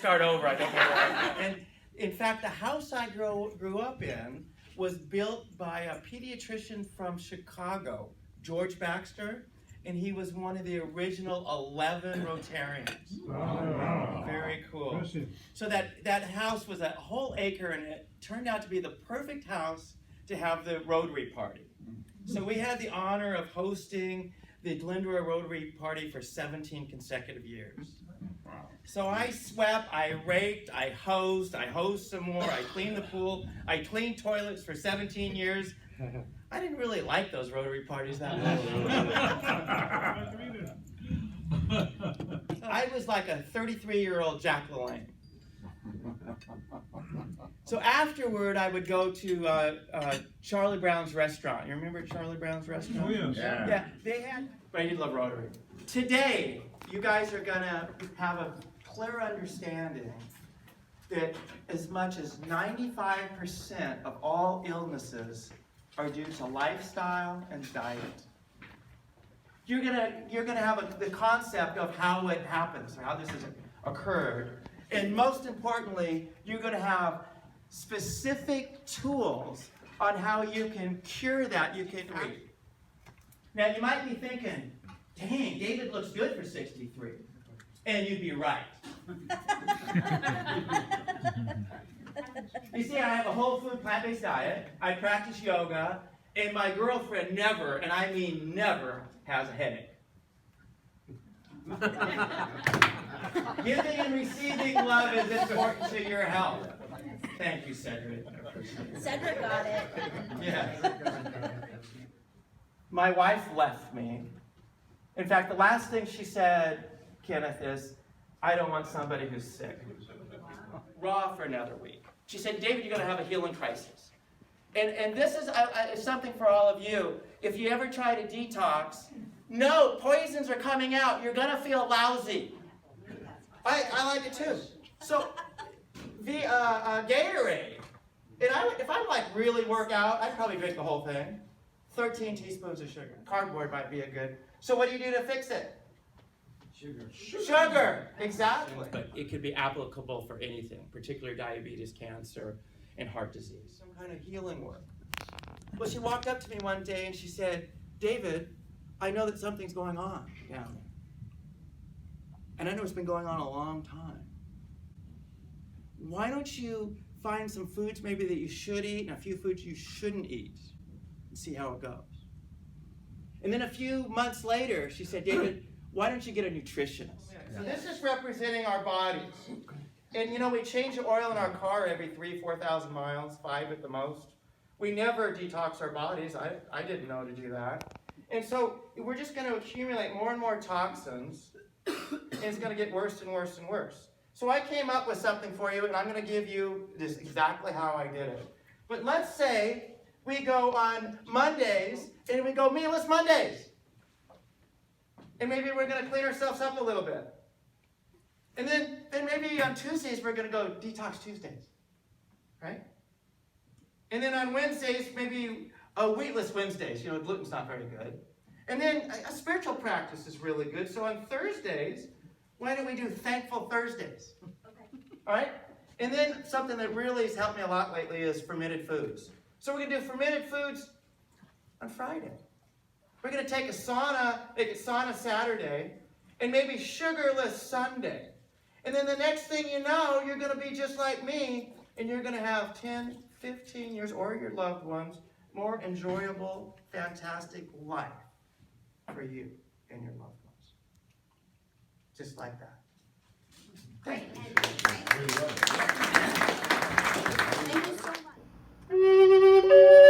start over. I don't know why. And in fact, the house I grew up in was built by a pediatrician from Chicago, George Baxter, and he was one of the original 11 Rotarians. Wow. Very cool. So that house was a whole acre, and it turned out to be the perfect house to have the Rotary Party. So we had the honor of hosting the Glendora Rotary Party for 17 consecutive years. So I swept, I raked, I hosed some more, I cleaned the pool, I cleaned toilets for 17 years. I didn't really like those Rotary parties that much. I was like a 33-year-old Jack LaLanne. So afterward, I would go to Charlie Brown's restaurant. You remember Charlie Brown's restaurant? Oh, yes. Yeah, they had, but I did love Rotary. Today, you guys are gonna have a clear understanding that as much as 95% of all illnesses are due to lifestyle and diet. You're gonna have the concept of how it happens, or how this has occurred. And most importantly, you're gonna have specific tools on how you can cure that, you can read. Now you might be thinking, dang, David looks good for 63. And you'd be right. You see, I have a whole food plant-based diet, I practice yoga, and my girlfriend never, and I mean never, has a headache. Giving and receiving love is important to your health. Thank you, Cedric. Cedric got it. Yes. My wife left me. In fact, the last thing she said, Kenneth, is, I don't want somebody who's sick. Raw for another week. She said, David, you're going to have a healing crisis. And this is something for all of you. If you ever try to detox, no, poisons are coming out. You're going to feel lousy. I like it too. So, the Gatorade. And if I like really work out, I'd probably drink the whole thing. 13 teaspoons of sugar. Cardboard might be a good. So what do you do to fix it? Sugar. Exactly. But it could be applicable for anything, particularly diabetes, cancer, and heart disease. Some kind of healing work. Well, she walked up to me one day and she said, David, I know that something's going on down there. And I know it's been going on a long time. Why don't you find some foods maybe that you should eat and a few foods you shouldn't eat and see how it goes? And then a few months later, she said, David, why don't you get a nutritionist? So this is representing our bodies. And you know, we change the oil in our car every 4,000 miles, 5 at the most. We never detox our bodies. I didn't know to do that. And so we're just going to accumulate more and more toxins, and it's going to get worse and worse and worse. So I came up with something for you, and I'm going to give you this exactly how I did it. But let's say we go on Mondays, and we go meatless Mondays. And maybe we're going to clean ourselves up a little bit. And then maybe on Tuesdays, we're going to go detox Tuesdays. Right? And then on Wednesdays, maybe wheatless Wednesdays. You know, gluten's not very good. And then a spiritual practice is really good. So on Thursdays, why don't we do Thankful Thursdays? Okay. All right? And then something that really has helped me a lot lately is fermented foods. So we're going to do fermented foods on Friday. We're going to take a sauna, make it sauna Saturday, and maybe sugarless Sunday. And then the next thing you know, you're going to be just like me, and you're going to have 10, 15 years, or your loved ones, more enjoyable, fantastic life for you and your loved ones. Just like that. Thank you. Thank you so much.